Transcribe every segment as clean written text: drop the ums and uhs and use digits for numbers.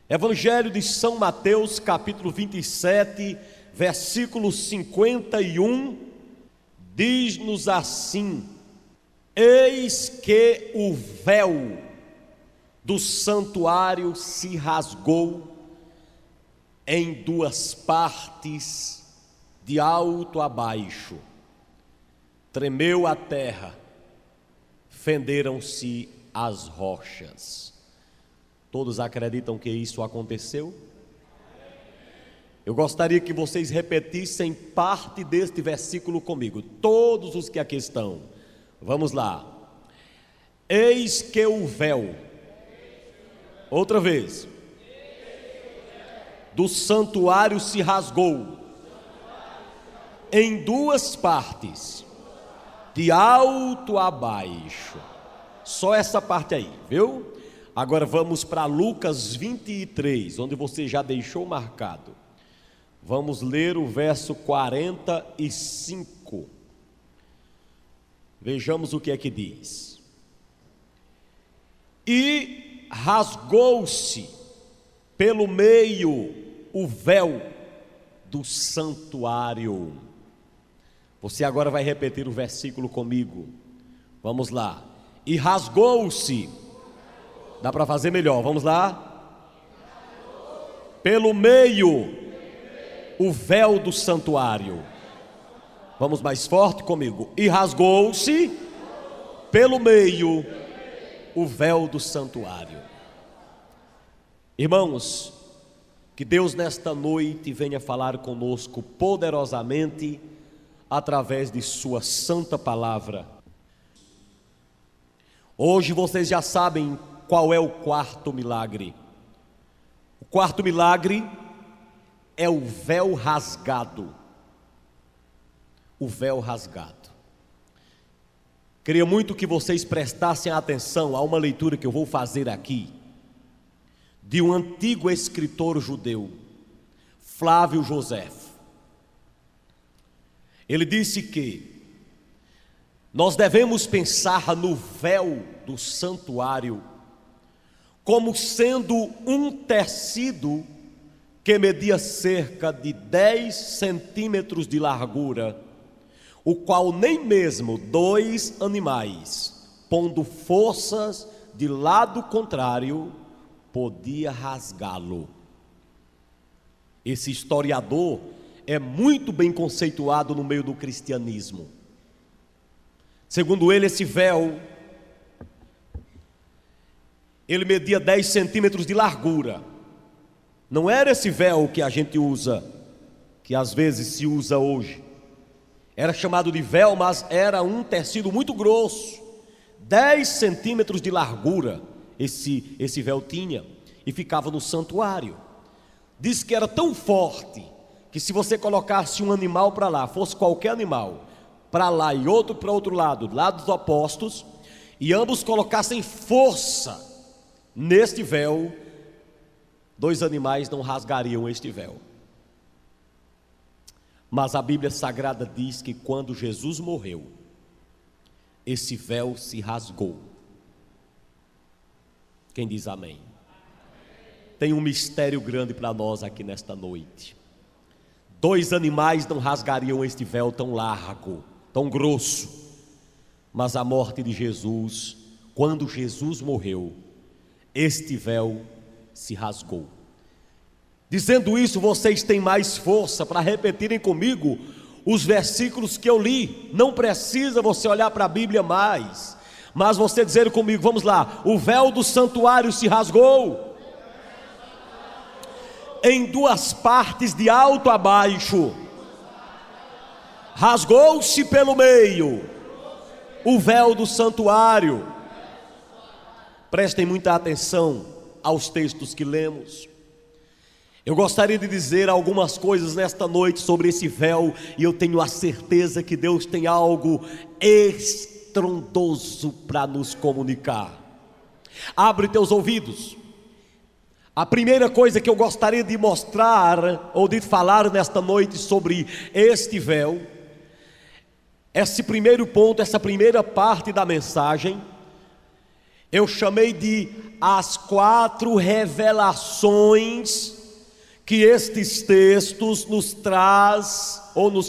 Evangelho de São Mateus, capítulo 27, versículo 51, diz-nos assim: eis que o véu do santuário se rasgou em duas partes, de alto a baixo. Tremeu a terra, fenderam-se as rochas. Todos acreditam que isso aconteceu? Eu gostaria que vocês repetissem parte deste versículo comigo, todos os que aqui estão. Vamos lá. Eis que o véu, outra vez, do santuário se rasgou em duas partes, de alto a baixo. Só essa parte aí, viu? Agora vamos para Lucas 23, onde você já deixou marcado. Vamos ler o verso 45. Vejamos o que é que diz. E rasgou-se pelo meio o véu do santuário. Você agora vai repetir o versículo comigo. Vamos lá. E rasgou-se. Dá para fazer melhor, vamos lá. Pelo meio o véu do santuário. Vamos mais forte comigo. E rasgou-se pelo meio o véu do santuário. Irmãos, que Deus nesta noite venha falar conosco poderosamente através de sua santa palavra. Hoje vocês já sabem qual é o quarto milagre. O quarto milagre é o véu rasgado. O véu rasgado. Queria muito que vocês prestassem atenção a uma leitura que eu vou fazer aqui, de um antigo escritor judeu, Flávio Josefo. Ele disse que nós devemos pensar no véu do santuário como sendo um tecido que media cerca de 10 centímetros de largura, o qual nem mesmo dois animais, pondo forças de lado contrário, podia rasgá-lo. Esse historiador é muito bem conceituado no meio do cristianismo. Segundo ele, esse véu, ele media 10 centímetros de largura. Não era esse véu que a gente usa, que às vezes se usa hoje. Era chamado de véu, mas era um tecido muito grosso. 10 centímetros de largura esse véu tinha, e ficava no santuário. Diz que era tão forte que se você colocasse um animal para lá, fosse qualquer animal, para lá e outro para outro lado, lados opostos, e ambos colocassem força neste véu, dois animais não rasgariam este véu. Mas a Bíblia Sagrada diz que quando Jesus morreu, esse véu se rasgou. Quem diz amém? Tem um mistério grande para nós aqui nesta noite. Dois animais não rasgariam este véu tão largo, tão grosso. Mas a morte de Jesus, quando Jesus morreu, este véu se rasgou. Dizendo isso, vocês têm mais força para repetirem comigo os versículos que eu li. Não precisa você olhar para a Bíblia mais, mas você dizer comigo, vamos lá. O véu do santuário se rasgou em duas partes, de alto a baixo. Rasgou-se pelo meio o véu do santuário. Prestem muita atenção aos textos que lemos. Eu gostaria de dizer algumas coisas nesta noite sobre esse véu, e eu tenho a certeza que Deus tem algo estrondoso para nos comunicar. Abre teus ouvidos. A primeira coisa que eu gostaria de mostrar ou de falar nesta noite sobre este véu, esse primeiro ponto, essa primeira parte da mensagem, eu chamei de as 4 revelações que estes textos nos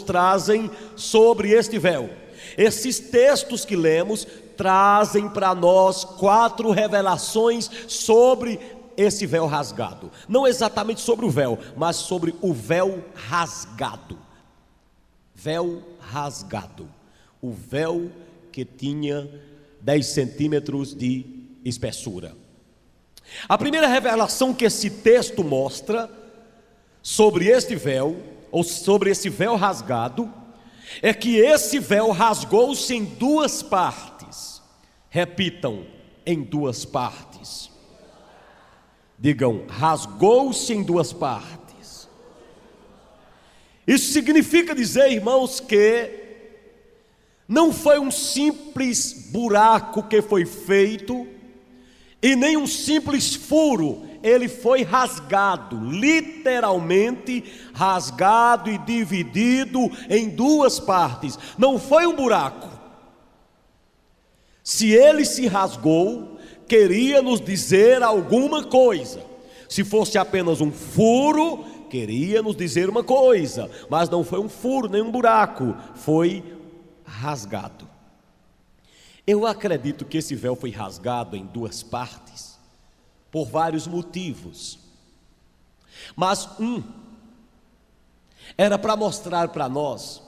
trazem sobre este véu. Esses textos que lemos trazem para nós 4 revelações sobre esse véu rasgado. Não exatamente sobre o véu, mas sobre o véu rasgado. Véu rasgado. O véu que tinha 10 centímetros de espessura. A primeira revelação que esse texto mostra sobre este véu, ou sobre esse véu rasgado, é que esse véu rasgou-se em 2 partes. Repitam, em 2 partes. Digam, rasgou-se em 2 partes. Isso significa dizer, irmãos, que não foi um simples buraco que foi feito, e nem um simples furo. Ele foi rasgado, literalmente rasgado e dividido em 2 partes. Não foi um buraco. Se ele se rasgou, queria nos dizer alguma coisa. Se fosse apenas um furo, queria nos dizer uma coisa. Mas não foi um furo, nem um buraco. Foi rasgado. Eu acredito que esse véu foi rasgado em 2 partes por vários motivos, mas era para mostrar para nós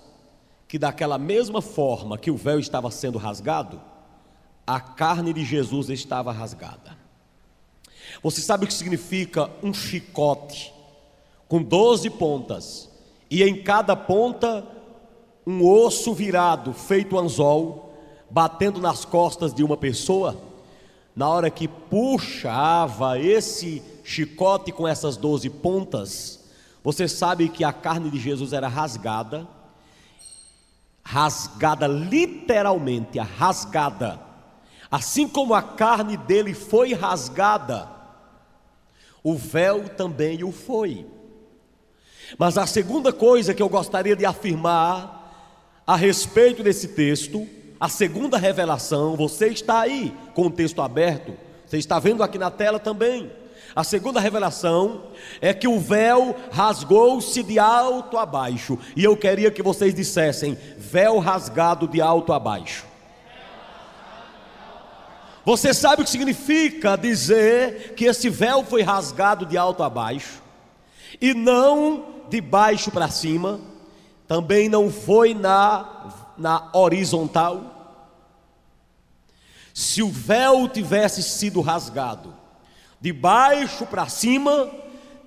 que daquela mesma forma que o véu estava sendo rasgado, a carne de Jesus estava rasgada. Você sabe o que significa um chicote com 12 pontas, e em cada ponta um osso virado, feito anzol, batendo nas costas de uma pessoa? Na hora que puxava esse chicote com essas 12 pontas, você sabe que a carne de Jesus era rasgada, literalmente, rasgada, assim como a carne dele foi rasgada, o véu também o foi. Mas a segunda coisa que eu gostaria de afirmar a respeito desse texto, a segunda revelação, você está aí com o texto aberto, você está vendo aqui na tela também. A segunda revelação é que o véu rasgou-se de alto a baixo. E eu queria que vocês dissessem: véu rasgado de alto a baixo. Você sabe o que significa dizer que esse véu foi rasgado de alto a baixo, e não de baixo para cima, também não foi na horizontal? Se o véu tivesse sido rasgado de baixo para cima,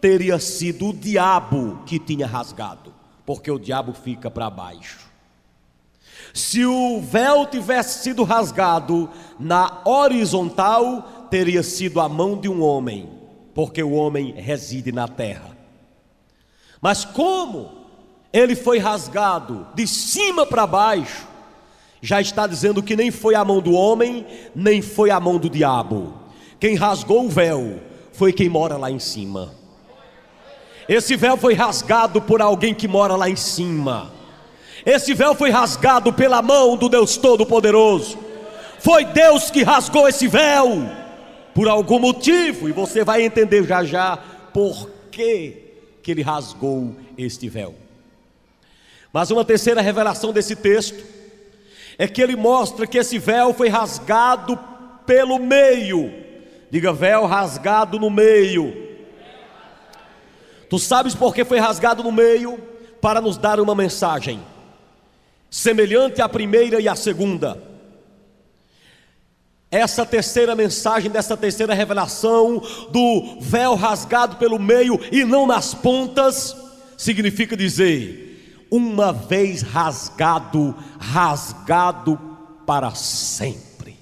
teria sido o diabo que tinha rasgado, porque o diabo fica para baixo. Se o véu tivesse sido rasgado na horizontal, teria sido a mão de um homem, porque o homem reside na terra. Mas como ele foi rasgado de cima para baixo, já está dizendo que nem foi a mão do homem, nem foi a mão do diabo. Quem rasgou o véu foi quem mora lá em cima. Esse véu foi rasgado por alguém que mora lá em cima. Esse véu foi rasgado pela mão do Deus Todo-Poderoso. Foi Deus que rasgou esse véu por algum motivo, e você vai entender já já por que ele rasgou este véu. Mas uma terceira revelação desse texto é que ele mostra que esse véu foi rasgado pelo meio. Diga, véu rasgado no meio. Tu sabes por que foi rasgado no meio? Para nos dar uma mensagem semelhante à primeira e à segunda. Essa terceira mensagem, dessa terceira revelação do véu rasgado pelo meio e não nas pontas, significa dizer: uma vez rasgado, rasgado para sempre.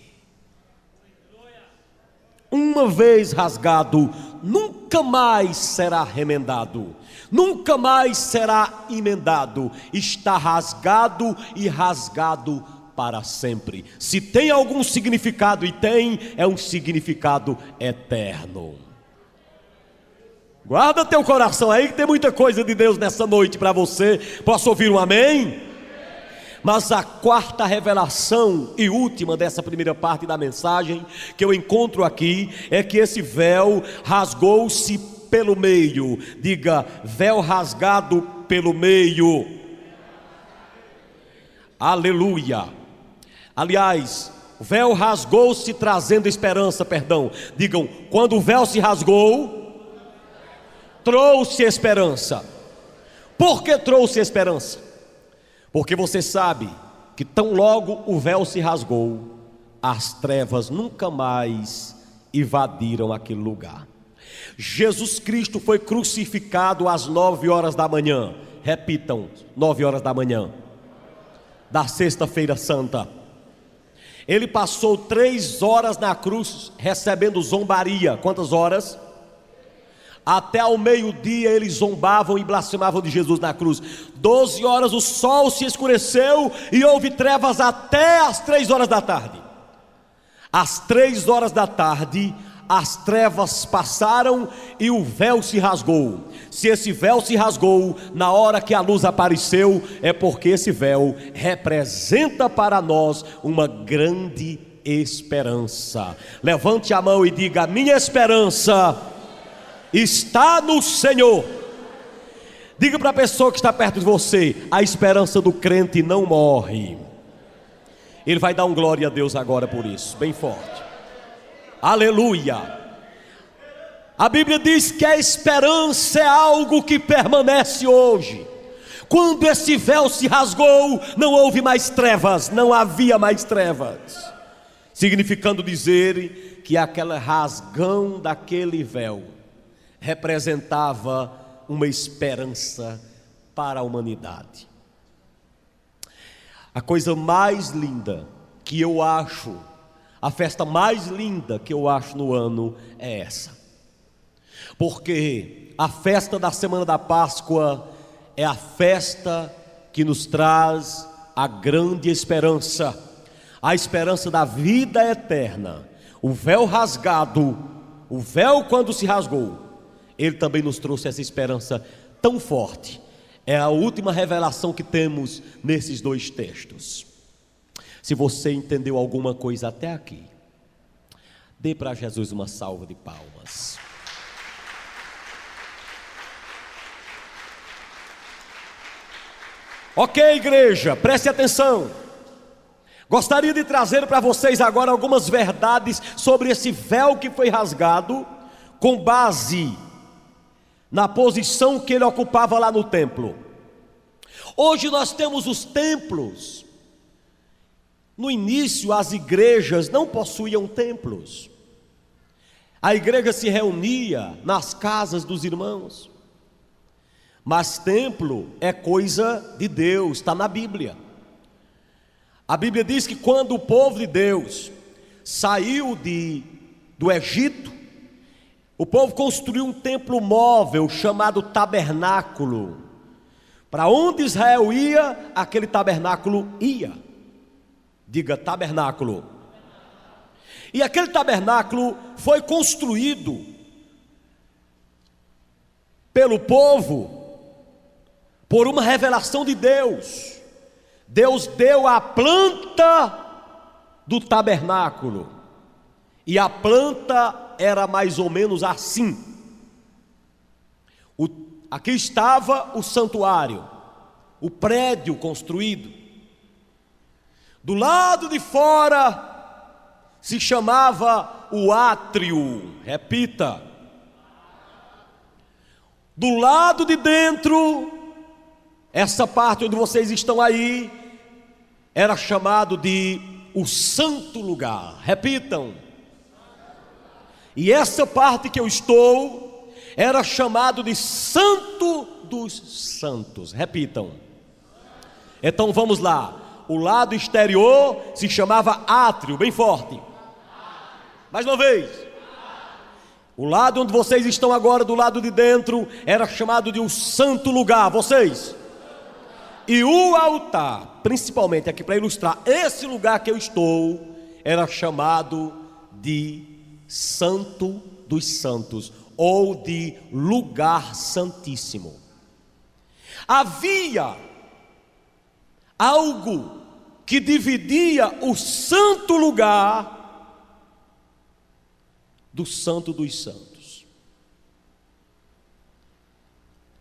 Uma vez rasgado, nunca mais será remendado, nunca mais será emendado. Está rasgado e rasgado para sempre. Se tem algum significado, e tem, é um significado eterno. Guarda teu coração aí, que tem muita coisa de Deus nessa noite para você. Posso ouvir um amém? Mas a quarta revelação e última dessa primeira parte da mensagem que eu encontro aqui é que esse véu rasgou-se pelo meio. Diga: véu rasgado pelo meio. Aleluia. Aliás, o véu rasgou-se trazendo esperança, perdão. Digam: quando o véu se rasgou, trouxe esperança. Por que trouxe esperança? Porque você sabe que tão logo o véu se rasgou, as trevas nunca mais invadiram aquele lugar. Jesus Cristo foi crucificado às 9 horas da manhã. Repitam: 9 horas da manhã da sexta-feira santa. Ele passou 3 horas na cruz recebendo zombaria. Quantas horas? Até ao meio-dia eles zombavam e blasfemavam de Jesus na cruz. 12 horas o sol se escureceu e houve trevas até as 3 horas da tarde. Às 3 horas da tarde as trevas passaram e o véu se rasgou. Se esse véu se rasgou na hora que a luz apareceu, é porque esse véu representa para nós uma grande esperança. Levante a mão e diga: minha esperança está no Senhor. Diga para a pessoa que está perto de você: a esperança do crente não morre. Ele vai dar um glória a Deus agora por isso, bem forte. Aleluia. A Bíblia diz que a esperança é algo que permanece hoje. Quando esse véu se rasgou, não houve mais trevas, não havia mais trevas, significando dizer que aquele rasgão daquele véu representava uma esperança para a humanidade. A coisa mais linda que eu acho, a festa mais linda que eu acho no ano é essa. Porque a festa da semana da Páscoa é a festa que nos traz a grande esperança, a esperança da vida eterna. O véu rasgado, o véu quando se rasgou, ele também nos trouxe essa esperança tão forte. É a última revelação que temos nesses 2 textos. Se você entendeu alguma coisa até aqui, dê para Jesus uma salva de palmas. Ok, igreja, preste atenção. Gostaria de trazer para vocês agora algumas verdades sobre esse véu que foi rasgado, com base na posição que ele ocupava lá no templo. Hoje nós temos os templos. No início as igrejas não possuíam templos. A igreja se reunia nas casas dos irmãos. Mas templo é coisa de Deus, está na Bíblia. A Bíblia diz que quando o povo de Deus saiu do Egito, o povo construiu um templo móvel chamado tabernáculo. Para onde Israel ia, aquele tabernáculo ia. Diga: tabernáculo. E aquele tabernáculo foi construído pelo povo por uma revelação de Deus. Deus deu a planta do tabernáculo, e a planta era mais ou menos assim. Aqui estava o santuário, o prédio construído. Do lado de fora se chamava o átrio. Repita: do lado de dentro, essa parte onde vocês estão aí, era chamado de o santo lugar. Repitam. E essa parte que eu estou era chamado de Santo dos Santos. Repitam. Então vamos lá. O lado exterior se chamava átrio, bem forte. Mais uma vez. O lado onde vocês estão agora, do lado de dentro, era chamado de um santo lugar. Vocês. E o altar, principalmente aqui para ilustrar esse lugar que eu estou, era chamado de Santo dos Santos, ou de lugar santíssimo. Havia algo que dividia o santo lugar do Santo dos Santos.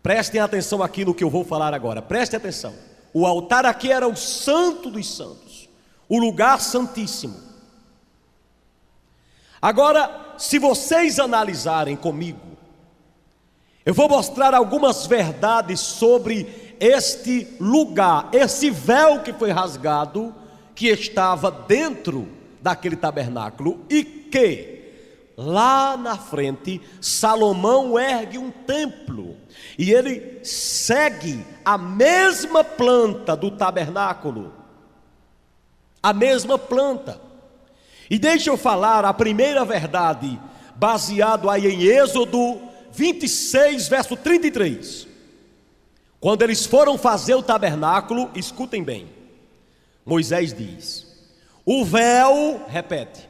Prestem atenção aqui no que eu vou falar agora, prestem atenção. O altar aqui era o Santo dos Santos, o lugar santíssimo. Agora, se vocês analisarem comigo, eu vou mostrar algumas verdades sobre este lugar, esse véu que foi rasgado, que estava dentro daquele tabernáculo, e que lá na frente Salomão ergue um templo, e ele segue a mesma planta do tabernáculo, a mesma planta. E deixa eu falar a primeira verdade, baseado aí em Êxodo 26, verso 33. Quando eles foram fazer o tabernáculo, escutem bem, Moisés diz: o véu, repete,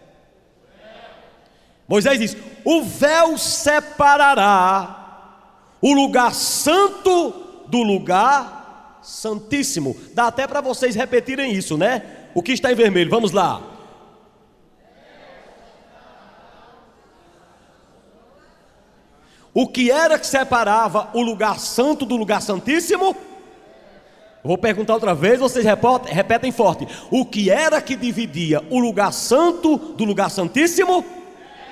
Moisés diz: o véu separará o lugar santo do lugar santíssimo. Dá até para vocês repetirem isso, né? O que está em vermelho, vamos lá. O que era que separava o lugar santo do lugar santíssimo? Vou perguntar outra vez, vocês repetem forte. O que era que dividia o lugar santo do lugar santíssimo?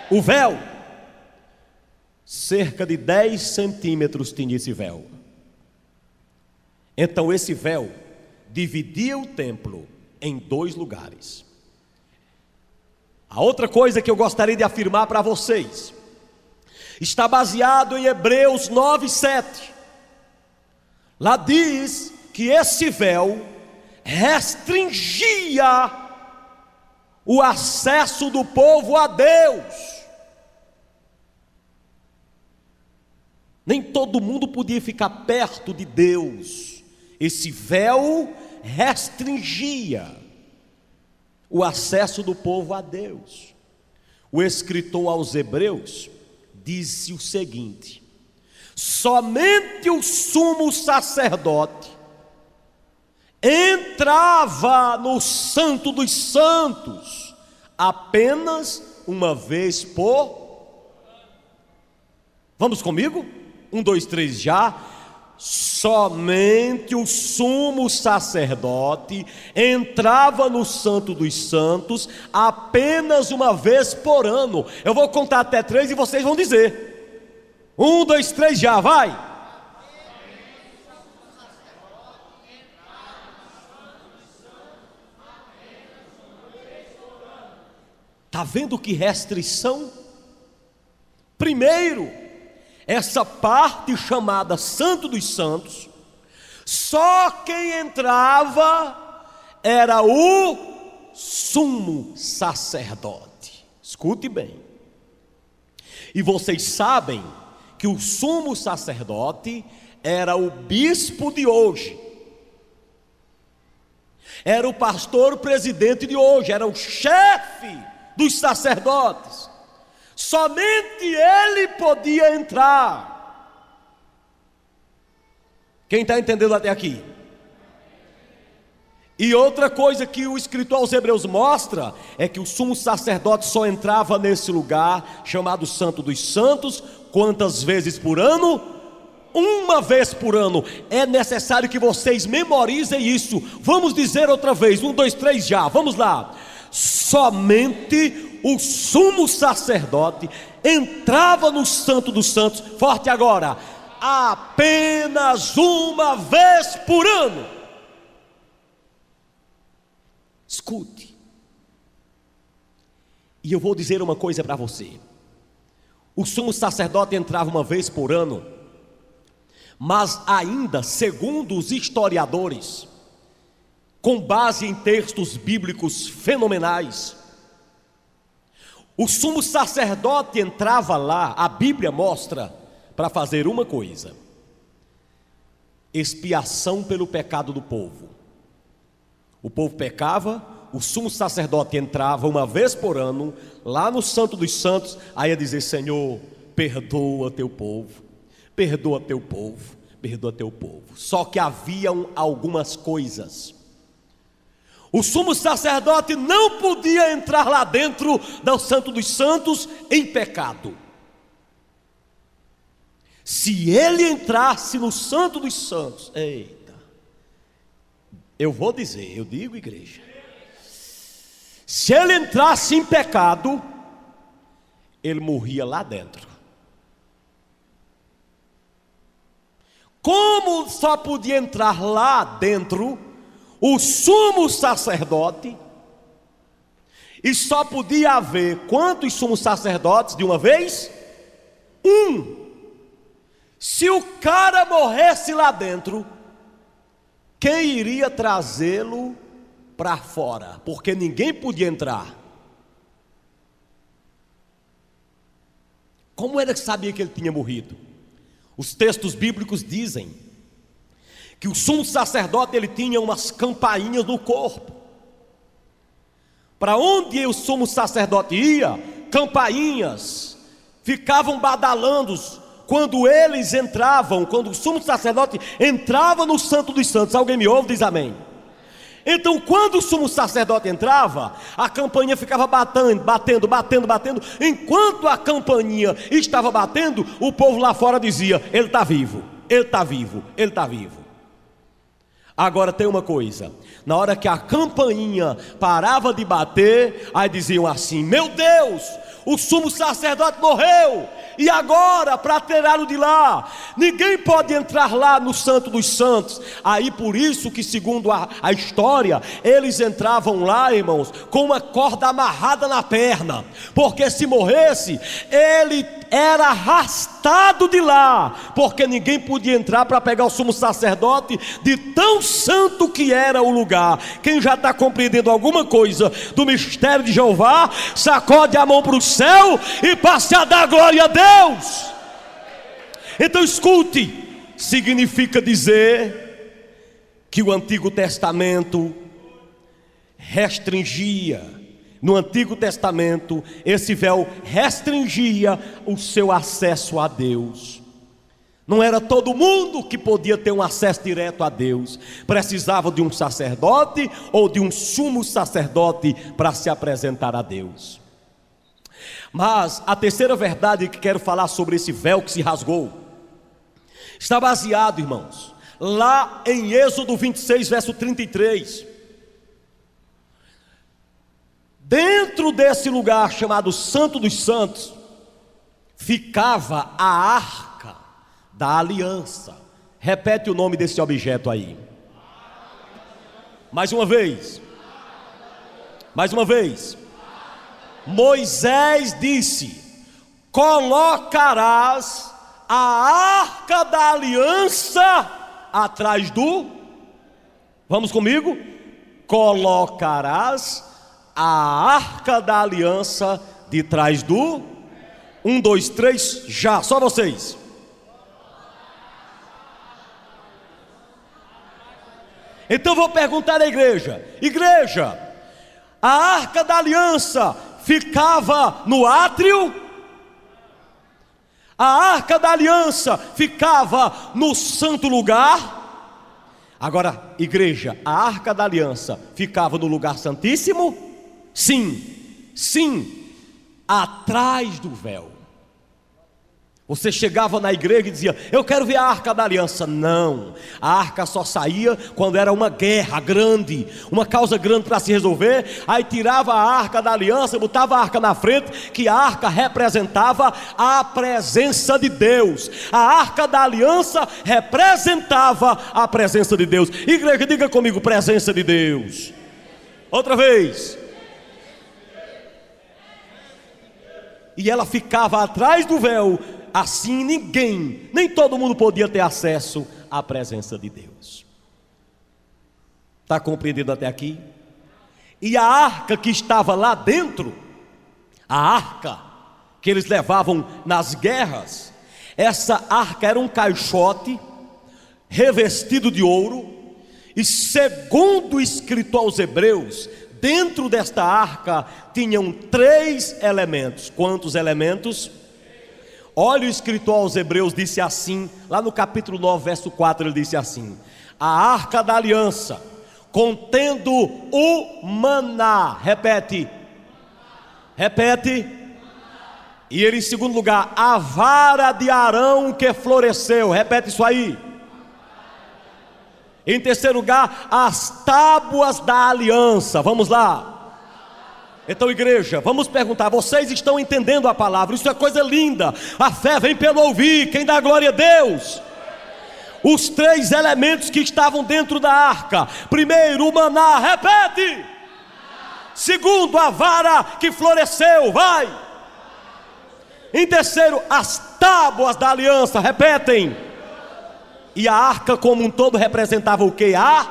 O véu. Cerca de 10 centímetros tinha esse véu. Então esse véu dividia o templo em 2 lugares. A outra coisa que eu gostaria de afirmar para vocês está baseado em Hebreus 9:7. Lá diz que esse véu restringia o acesso do povo a Deus. Nem todo mundo podia ficar perto de Deus. Esse véu restringia o acesso do povo a Deus. O escritor aos Hebreus disse o seguinte: somente o sumo sacerdote entrava no Santo dos Santos apenas uma vez por... Vamos comigo? 1, 2, 3 já. Somente o sumo sacerdote entrava no Santo dos Santos apenas uma vez por ano. Eu vou contar até 3 e vocês vão dizer. 1, 2, 3 já, vai. Está vendo que restrição? Primeiro, essa parte chamada Santo dos Santos, só quem entrava era o sumo sacerdote. Escute bem. E vocês sabem que o sumo sacerdote era o bispo de hoje, era o pastor presidente de hoje, era o chefe dos sacerdotes. Somente ele podia entrar. Quem está entendendo até aqui? E outra coisa que o escritor aos Hebreus mostra é que o sumo sacerdote só entrava nesse lugar chamado Santo dos Santos. Quantas vezes por ano? Uma vez por ano. É necessário que vocês memorizem isso. Vamos dizer outra vez, 1, 2, 3 já, vamos lá. Somente o sumo sacerdote entrava no Santo dos Santos, forte agora, apenas uma vez por ano. Escute, e eu vou dizer uma coisa para você. O sumo sacerdote entrava uma vez por ano, mas ainda, segundo os historiadores, com base em textos bíblicos fenomenais, o sumo sacerdote entrava lá, a Bíblia mostra, para fazer uma coisa: expiação pelo pecado do povo. O povo pecava, o sumo sacerdote entrava uma vez por ano, lá no Santo dos Santos, aí ia dizer: Senhor, perdoa teu povo, perdoa teu povo, perdoa teu povo. Só que haviam algumas coisas O sumo sacerdote não podia entrar lá dentro do Santo dos Santos em pecado. Se ele entrasse no Santo dos Santos, eita, eu vou dizer, eu digo, igreja, se ele entrasse em pecado, ele morria lá dentro. Como só podia entrar lá dentro o sumo sacerdote, e só podia haver quantos sumos sacerdotes de uma vez? Um. Se o cara morresse lá dentro, quem iria trazê-lo para fora? Porque ninguém podia entrar. Como era que sabia que ele tinha morrido? Os textos bíblicos dizem que o sumo sacerdote ele tinha umas campainhas no corpo. Para onde o sumo sacerdote ia, campainhas ficavam badalando quando eles entravam, quando o sumo sacerdote entrava no Santo dos Santos. Alguém me ouve? Diz amém. Então, quando o sumo sacerdote entrava, a campainha ficava batendo. Enquanto a campainha estava batendo, o povo lá fora dizia: ele está vivo, ele está vivo, ele está vivo. Agora tem uma coisa: na hora que a campainha parava de bater, aí diziam assim: meu Deus, o sumo sacerdote morreu, e agora para tirá-lo de lá, ninguém pode entrar lá no Santo dos Santos. Aí por isso que, segundo a história, eles entravam lá, irmãos, com uma corda amarrada na perna, porque se morresse, ele era arrastado de lá, porque ninguém podia entrar para pegar o sumo sacerdote, de tão santo que era o lugar. Quem já está compreendendo alguma coisa do mistério de Jeová, sacode a mão para o céu e passe a dar glória a Deus. Então escute, significa dizer que o Antigo Testamento restringia. No Antigo Testamento, esse véu restringia o seu acesso a Deus. Não era todo mundo que podia ter um acesso direto a Deus. Precisava de um sacerdote ou de um sumo sacerdote para se apresentar a Deus. Mas a terceira verdade que quero falar sobre esse véu que se rasgou está baseado, irmãos, lá em Êxodo 26, verso 33. Dentro desse lugar chamado Santo dos Santos, ficava a Arca da Aliança. Repete o nome desse objeto aí. Mais uma vez. Mais uma vez. Moisés disse: colocarás a Arca da Aliança atrás do... Vamos comigo? Colocarás a Arca da Aliança de trás do... 1, 2, 3, já, só vocês. Então vou perguntar à igreja: igreja, a Arca da Aliança ficava no átrio? A Arca da Aliança ficava no santo lugar? Agora, igreja, a Arca da Aliança ficava no lugar santíssimo? Sim, atrás do véu. Você chegava na igreja e dizia: eu quero ver a Arca da Aliança. Não, a arca só saía quando era uma guerra grande, uma causa grande para se resolver. Aí tirava a Arca da Aliança, botava a arca na frente, que a arca representava a presença de Deus. A Arca da Aliança representava a presença de Deus. Igreja, diga comigo: presença de Deus. Outra vez. E ela ficava atrás do véu. Assim ninguém, nem todo mundo podia ter acesso à presença de Deus. Está compreendido até aqui? E a arca que estava lá dentro, a arca que eles levavam nas guerras, essa arca era um caixote revestido de ouro. E segundo escrito aos Hebreus, dentro desta arca tinham 3 elementos. Quantos elementos? Olha, o escritor aos Hebreus disse assim, lá no capítulo 9, verso 4, ele disse assim: a Arca da Aliança contendo o maná. Repete. E ele, em segundo lugar, a vara de Arão que floresceu. Repete isso aí. Em terceiro lugar, as tábuas da aliança. Vamos lá. Então, igreja, vamos perguntar: vocês estão entendendo a palavra? Isso é coisa linda. A fé vem pelo ouvir. Quem dá glória a Deus? Os 3 elementos que estavam dentro da arca: primeiro, o maná. Repete. Segundo, a vara que floresceu. Vai. Em terceiro, as tábuas da aliança. Repetem. E a arca como um todo representava o que? A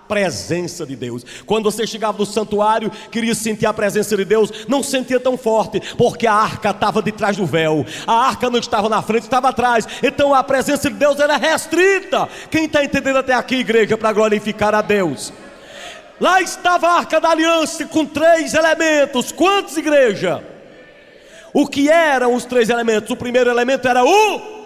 presença de Deus. Quando você chegava no santuário, queria sentir a presença de Deus, não sentia tão forte, porque a arca estava de trás do véu. A arca não estava na frente, estava atrás. Então a presença de Deus era restrita. Quem está entendendo até aqui, igreja, para glorificar a Deus? Lá estava a arca da aliança com 3 elementos. Quantos, igreja? O que eram os 3 elementos? O primeiro elemento era o...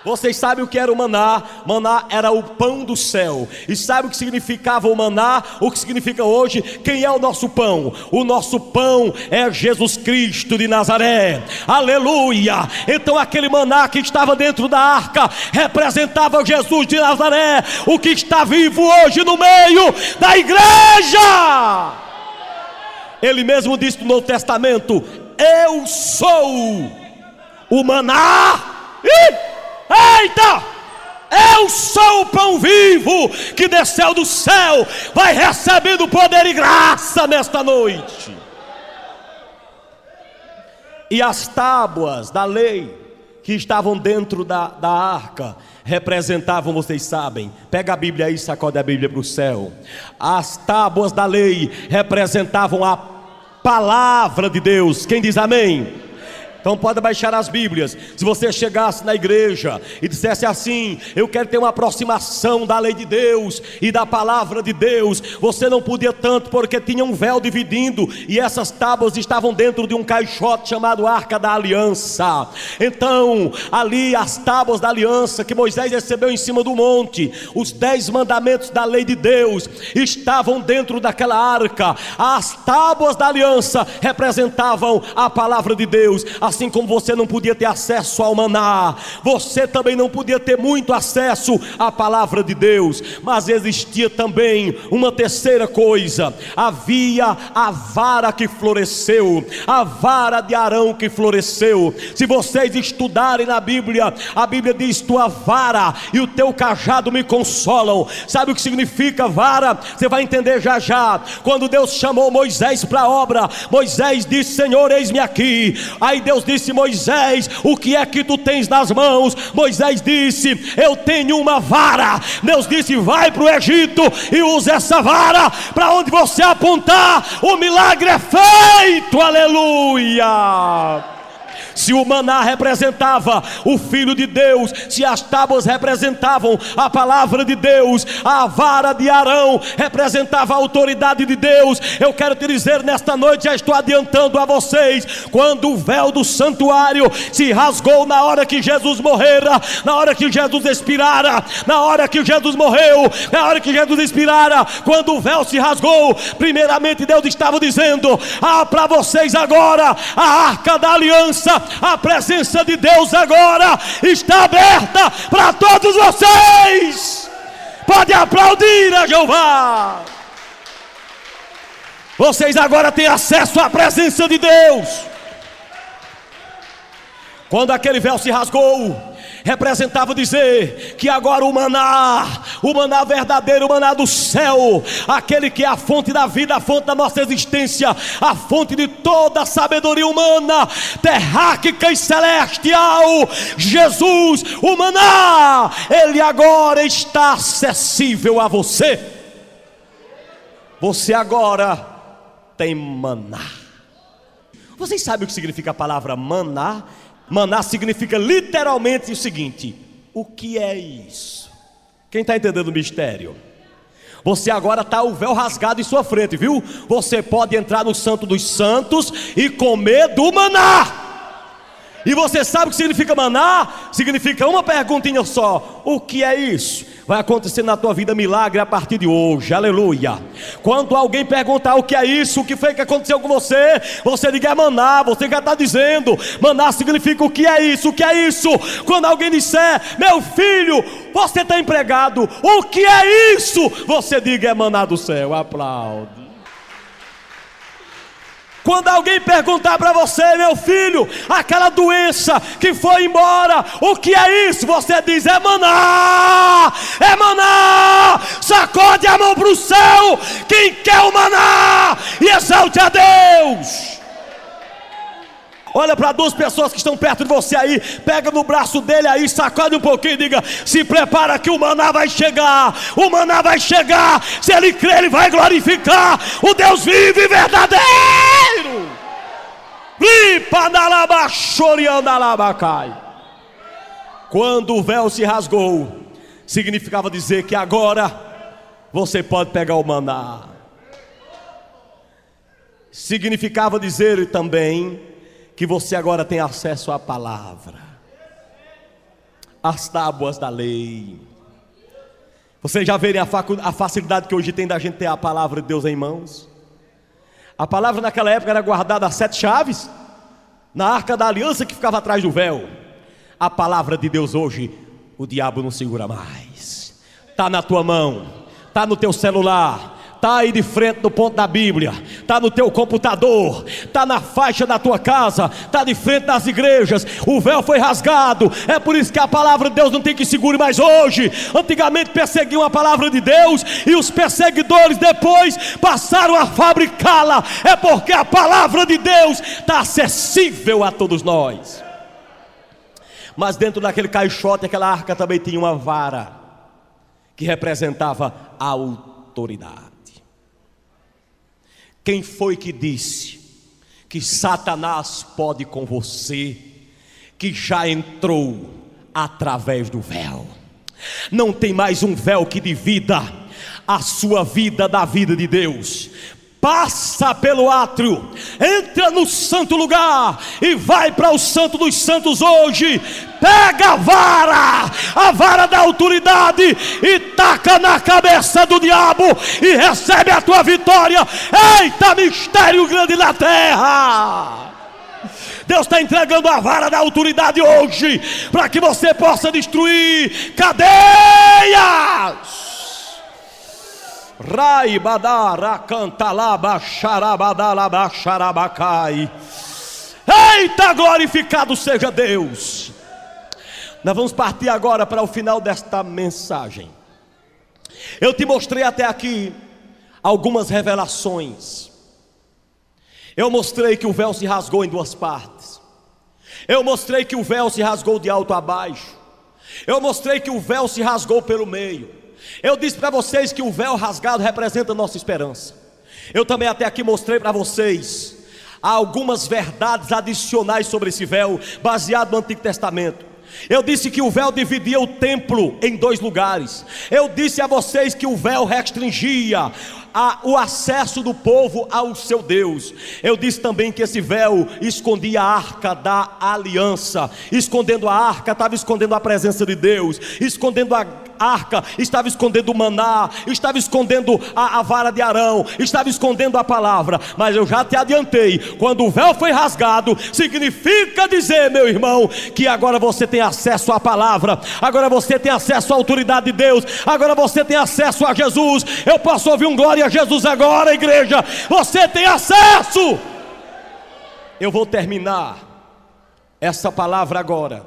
Vocês sabem o que era o maná? Maná era o pão do céu. E sabe o que significava o maná? O que significa hoje? Quem é o nosso pão? O nosso pão é Jesus Cristo de Nazaré. Aleluia! Então aquele maná que estava dentro da arca representava Jesus de Nazaré, o que está vivo hoje no meio da igreja. Ele mesmo disse no Novo Testamento: eu sou o maná. Eita! Eu sou o pão vivo que desceu do céu. Vai recebendo poder e graça nesta noite. E as tábuas da lei que estavam dentro da arca representavam, vocês sabem, pega a Bíblia aí, sacode a Bíblia para o céu. As tábuas da lei representavam a palavra de Deus. Quem diz amém? Então pode baixar as Bíblias. Se você chegasse na igreja e dissesse assim: eu quero ter uma aproximação da lei de Deus e da palavra de Deus, você não podia tanto, porque tinha um véu dividindo, e essas tábuas estavam dentro de um caixote chamado Arca da Aliança. Então ali as tábuas da aliança que Moisés recebeu em cima do monte, os 10 mandamentos da lei de Deus, estavam dentro daquela arca. As tábuas da aliança representavam a palavra de Deus. Assim como você não podia ter acesso ao maná, você também não podia ter muito acesso à palavra de Deus. Mas existia também uma terceira coisa: havia a vara que floresceu, a vara de Arão que floresceu. Se vocês estudarem na Bíblia, a Bíblia diz: tua vara e o teu cajado me consolam. Sabe o que significa vara? Você vai entender já já. Quando Deus chamou Moisés para a obra, Moisés disse: Senhor, eis-me aqui. Aí Deus disse: Moisés, o que é que tu tens nas mãos? Moisés disse: eu tenho uma vara. Deus disse: vai para o Egito e usa essa vara. Para onde você apontar, o milagre é feito. Aleluia! Se o maná representava o Filho de Deus, se as tábuas representavam a palavra de Deus, a vara de Arão representava a autoridade de Deus, eu quero te dizer nesta noite, já estou adiantando a vocês, quando o véu do santuário se rasgou na hora que Jesus morrera, na hora que Jesus expirara, na hora que Jesus morreu, na hora que Jesus expirara, quando o véu se rasgou, primeiramente Deus estava dizendo: para vocês agora a arca da aliança, a presença de Deus agora está aberta para todos vocês. Pode aplaudir a Jeová. Vocês agora têm acesso à presença de Deus. Quando aquele véu se rasgou, representava dizer que agora o maná verdadeiro, o maná do céu, aquele que é a fonte da vida, a fonte da nossa existência, a fonte de toda a sabedoria humana, terráquica e celestial, Jesus, o maná, ele agora está acessível a você. Você agora tem maná. Vocês sabem o que significa a palavra maná? Maná significa literalmente o seguinte: o que é isso? Quem está entendendo o mistério? Você agora está o véu rasgado em sua frente, viu? Você pode entrar no Santo dos Santos e comer do maná. E você sabe o que significa maná? Significa uma perguntinha só: o que é isso? Vai acontecer na tua vida milagre a partir de hoje, aleluia. Quando alguém perguntar o que é isso, o que foi que aconteceu com você, você diga: é maná. Você já está dizendo, maná significa o que é isso, o que é isso. Quando alguém disser: meu filho, você está empregado, o que é isso? Você diga: é maná do céu. Aplaude. Quando alguém perguntar para você: meu filho, aquela doença que foi embora, o que é isso? Você diz: é maná, é maná. Sacode a mão para o céu quem quer o maná e exalte a Deus. Olha para duas pessoas que estão perto de você aí, pega no braço dele aí, sacode um pouquinho e diga: se prepara que o maná vai chegar, o maná vai chegar. Se ele crer, ele vai glorificar o Deus vivo e verdadeiro. Quando o véu se rasgou, significava dizer que agora você pode pegar o maná. Significava dizer também que você agora tem acesso à palavra, às tábuas da lei. Vocês já verem a facilidade que hoje tem da gente ter a palavra de Deus em mãos? A palavra naquela época era guardada a 7 chaves, na arca da aliança que ficava atrás do véu. A palavra de Deus hoje, o diabo não segura mais. Está na tua mão, está no teu celular, está aí de frente do ponto da Bíblia, está no teu computador, está na faixa da tua casa, está de frente das igrejas. O véu foi rasgado. É por isso que a palavra de Deus não tem que segure mais hoje. Antigamente perseguiam a palavra de Deus, e os perseguidores depois passaram a fabricá-la. É porque a palavra de Deus está acessível a todos nós. Mas dentro daquele caixote, aquela arca também tinha uma vara que representava a autoridade. Quem foi que disse que Satanás pode com você, que já entrou através do véu? Não tem mais um véu que divida a sua vida da vida de Deus. Passa pelo átrio, entra no santo lugar e vai para o santo dos santos hoje. Pega a vara da autoridade, e taca na cabeça do diabo e recebe a tua vitória. Eita, mistério grande na terra! Deus está entregando a vara da autoridade hoje, para que você possa destruir cadeias. Rai badara cantalaba xarabadalaba xarabacai. Eita, glorificado seja Deus. Nós vamos partir agora para o final desta mensagem. Eu te mostrei até aqui algumas revelações. Eu mostrei que o véu se rasgou em 2 partes. Eu mostrei que o véu se rasgou de alto a baixo. Eu mostrei que o véu se rasgou pelo meio. Eu disse para vocês que o véu rasgado representa a nossa esperança. Eu também até aqui mostrei para vocês algumas verdades adicionais sobre esse véu, baseado no Antigo Testamento. Eu disse que o véu dividia o templo em 2 lugares. Eu disse a vocês que o véu restringia o acesso do povo ao seu Deus. Eu disse também que esse véu escondia a arca da aliança. Escondendo a arca, estava escondendo a presença de Deus. Escondendo a arca, estava escondendo o maná, estava escondendo a vara de Arão, estava escondendo a palavra. Mas eu já te adiantei, quando o véu foi rasgado, significa dizer, meu irmão, que agora você tem acesso à palavra, agora você tem acesso à autoridade de Deus, agora você tem acesso a Jesus. Eu posso ouvir um glória a Jesus agora, igreja? Você tem acesso. Eu vou terminar essa palavra agora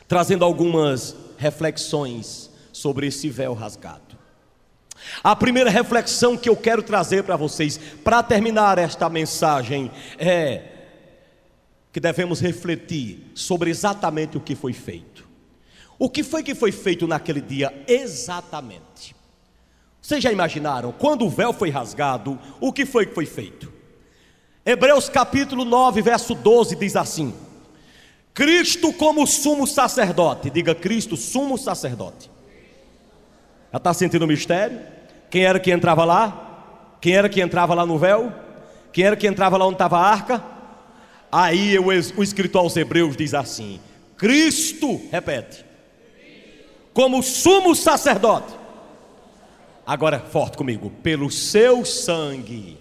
trazendo algumas reflexões sobre esse véu rasgado. A primeira reflexão que eu quero trazer para vocês, para terminar esta mensagem, é que devemos refletir sobre exatamente o que foi feito. O que foi feito naquele dia exatamente? Vocês já imaginaram, quando o véu foi rasgado, o que foi feito? Hebreus capítulo 9, verso 12 diz assim: Cristo como sumo sacerdote. Diga: Cristo, sumo sacerdote. Já está sentindo o mistério? Quem era que entrava lá? Quem era que entrava lá no véu? Quem era que entrava lá onde estava a arca? Aí o escritor aos Hebreus diz assim: Cristo, repete, como sumo sacerdote, agora forte comigo, pelo seu sangue.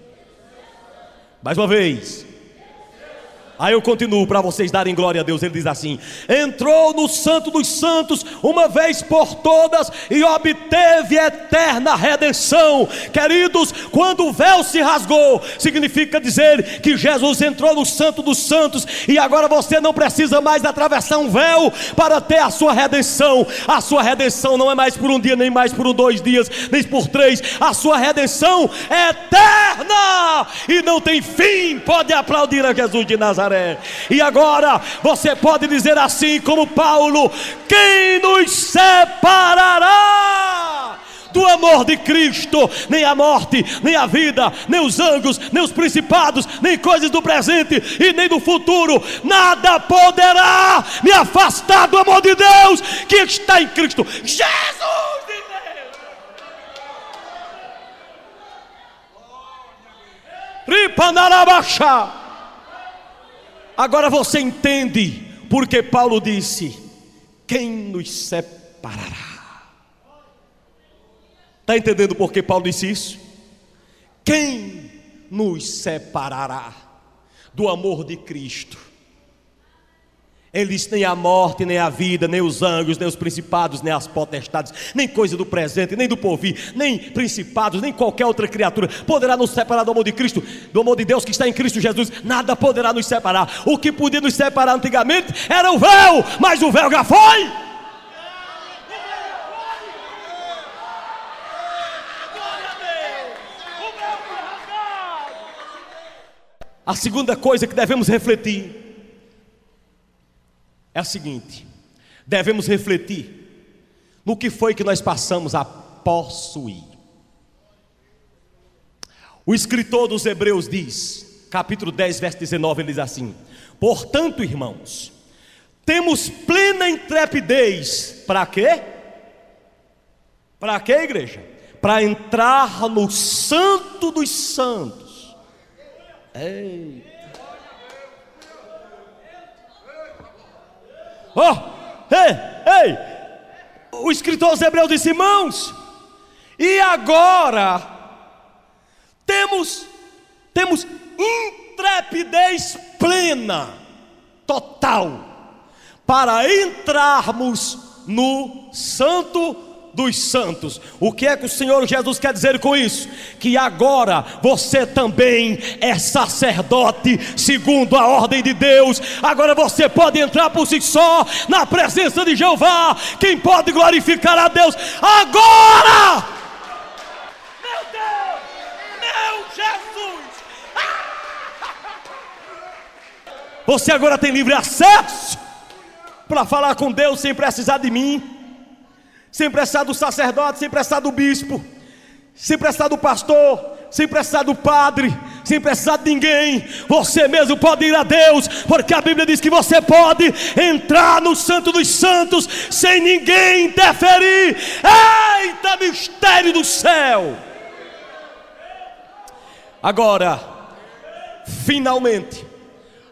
Mais uma vez. Aí eu continuo para vocês darem glória a Deus. Ele diz assim: entrou no santo dos santos uma vez por todas e obteve eterna redenção. Queridos, quando o véu se rasgou, significa dizer que Jesus entrou no santo dos santos, e agora você não precisa mais atravessar um véu para ter a sua redenção. A sua redenção não é mais por um dia, nem mais por 2 dias, nem por 3. A sua redenção é eterna e não tem fim. Pode aplaudir a Jesus de Nazaré. E agora você pode dizer assim como Paulo: quem nos separará do amor de Cristo? Nem a morte, nem a vida, nem os anjos, nem os principados, nem coisas do presente e nem do futuro, nada poderá me afastar do amor de Deus que está em Cristo Jesus de Deus. Ripanarabaxá. Agora você entende porque Paulo disse: quem nos separará? Está entendendo por que Paulo disse isso? Quem nos separará do amor de Cristo? Ele disse: nem a morte, nem a vida, nem os anjos, nem os principados, nem as potestades, nem coisa do presente, nem do porvir, nem principados, nem qualquer outra criatura poderá nos separar do amor de Cristo, do amor de Deus que está em Cristo Jesus. Nada poderá nos separar. O que podia nos separar antigamente era o véu, mas o véu já foi. A segunda coisa que devemos refletir é a seguinte: devemos refletir no que foi que nós passamos a possuir. O escritor dos Hebreus diz, capítulo 10, verso 19, ele diz assim: portanto, irmãos, temos plena intrepidez. Para quê? Para quê, igreja? Para entrar no santo dos santos. Ei. Ei, o escritor aos Hebreus disse: irmãos, e agora temos intrepidez plena, total, para entrarmos no santo dos santos. O que é que o Senhor Jesus quer dizer com isso? Que agora você também é sacerdote segundo a ordem de Deus. Agora você pode entrar por si só na presença de Jeová. Quem pode glorificar a Deus agora? Meu Deus, meu Jesus! Você agora tem livre acesso para falar com Deus sem precisar de mim, sem precisar do sacerdote, sem precisar do bispo, sem precisar do pastor, sem precisar do padre, sem precisar de ninguém. Você mesmo pode ir a Deus, porque a Bíblia diz que você pode entrar no santo dos santos sem ninguém interferir. Eita, mistério do céu! Agora, finalmente,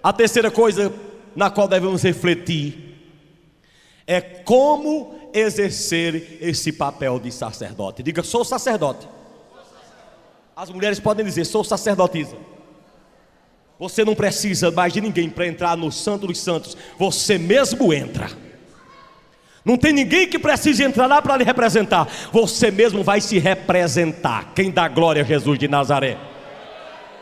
a terceira coisa na qual devemos refletir é como exercer esse papel de sacerdote. Diga: sou sacerdote. As mulheres podem dizer: sou sacerdotisa. Você não precisa mais de ninguém para entrar no santo dos santos. Você mesmo entra. Não tem ninguém que precise entrar lá para lhe representar. Você mesmo vai se representar. Quem dá glória a Jesus de Nazaré?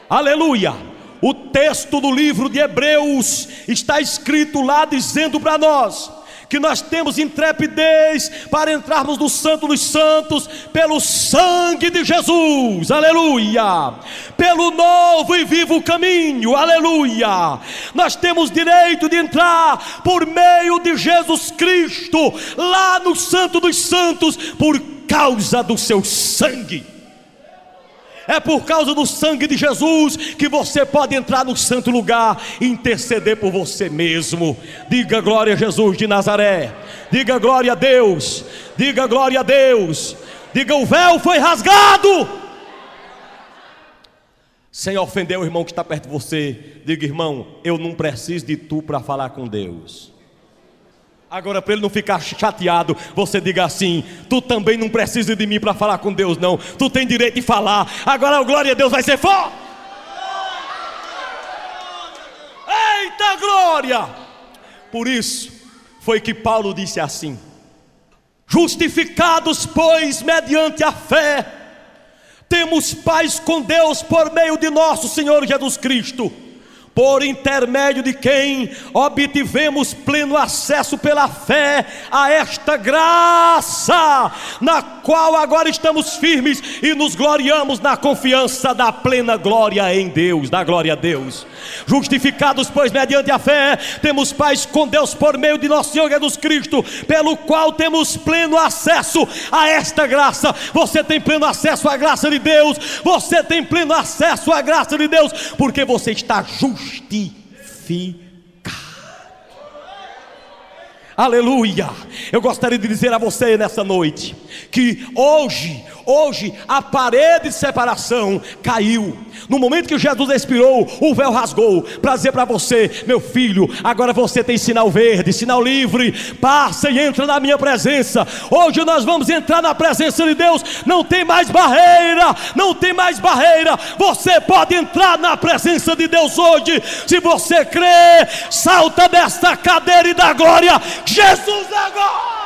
Aleluia! O texto do livro de Hebreus está escrito lá dizendo para nós que nós temos intrepidez para entrarmos no santo dos santos pelo sangue de Jesus, aleluia, pelo novo e vivo caminho, aleluia. Nós temos direito de entrar por meio de Jesus Cristo lá no santo dos santos por causa do seu sangue. É por causa do sangue de Jesus que você pode entrar no santo lugar e interceder por você mesmo. Diga glória a Jesus de Nazaré. Diga glória a Deus. Diga glória a Deus. Diga: o véu foi rasgado. sem ofender o irmão que está perto de você, diga: irmão, eu não preciso de tu para falar com Deus. Agora, para ele não ficar chateado, você diga assim: tu também não precisa de mim para falar com Deus, não. Tu tem direito de falar. Agora a glória a Deus vai ser forte. Eita glória! Por isso foi que Paulo disse assim: justificados, pois, mediante a fé, temos paz com Deus por meio de nosso Senhor Jesus Cristo, por intermédio de quem obtivemos pleno acesso pela fé a esta graça, na qual agora estamos firmes e nos gloriamos na confiança da plena glória em Deus. Dá glória a Deus. Justificados, pois, mediante a fé, temos paz com Deus por meio de nosso Senhor Jesus Cristo, pelo qual temos pleno acesso a esta graça. Você tem pleno acesso à graça de Deus. Você tem pleno acesso à graça de Deus, porque você está justificado. Aleluia. Eu gostaria de dizer a você nessa noite que hoje a parede de separação caiu. No momento que Jesus expirou, o véu rasgou, para dizer para você: meu filho, agora você tem sinal verde, sinal livre. Passa e entra na minha presença. Hoje nós vamos entrar na presença de Deus. Não tem mais barreira, não tem mais barreira. Você pode entrar na presença de Deus hoje. Se você crê, salta desta cadeira e dá glória. Jesus agora.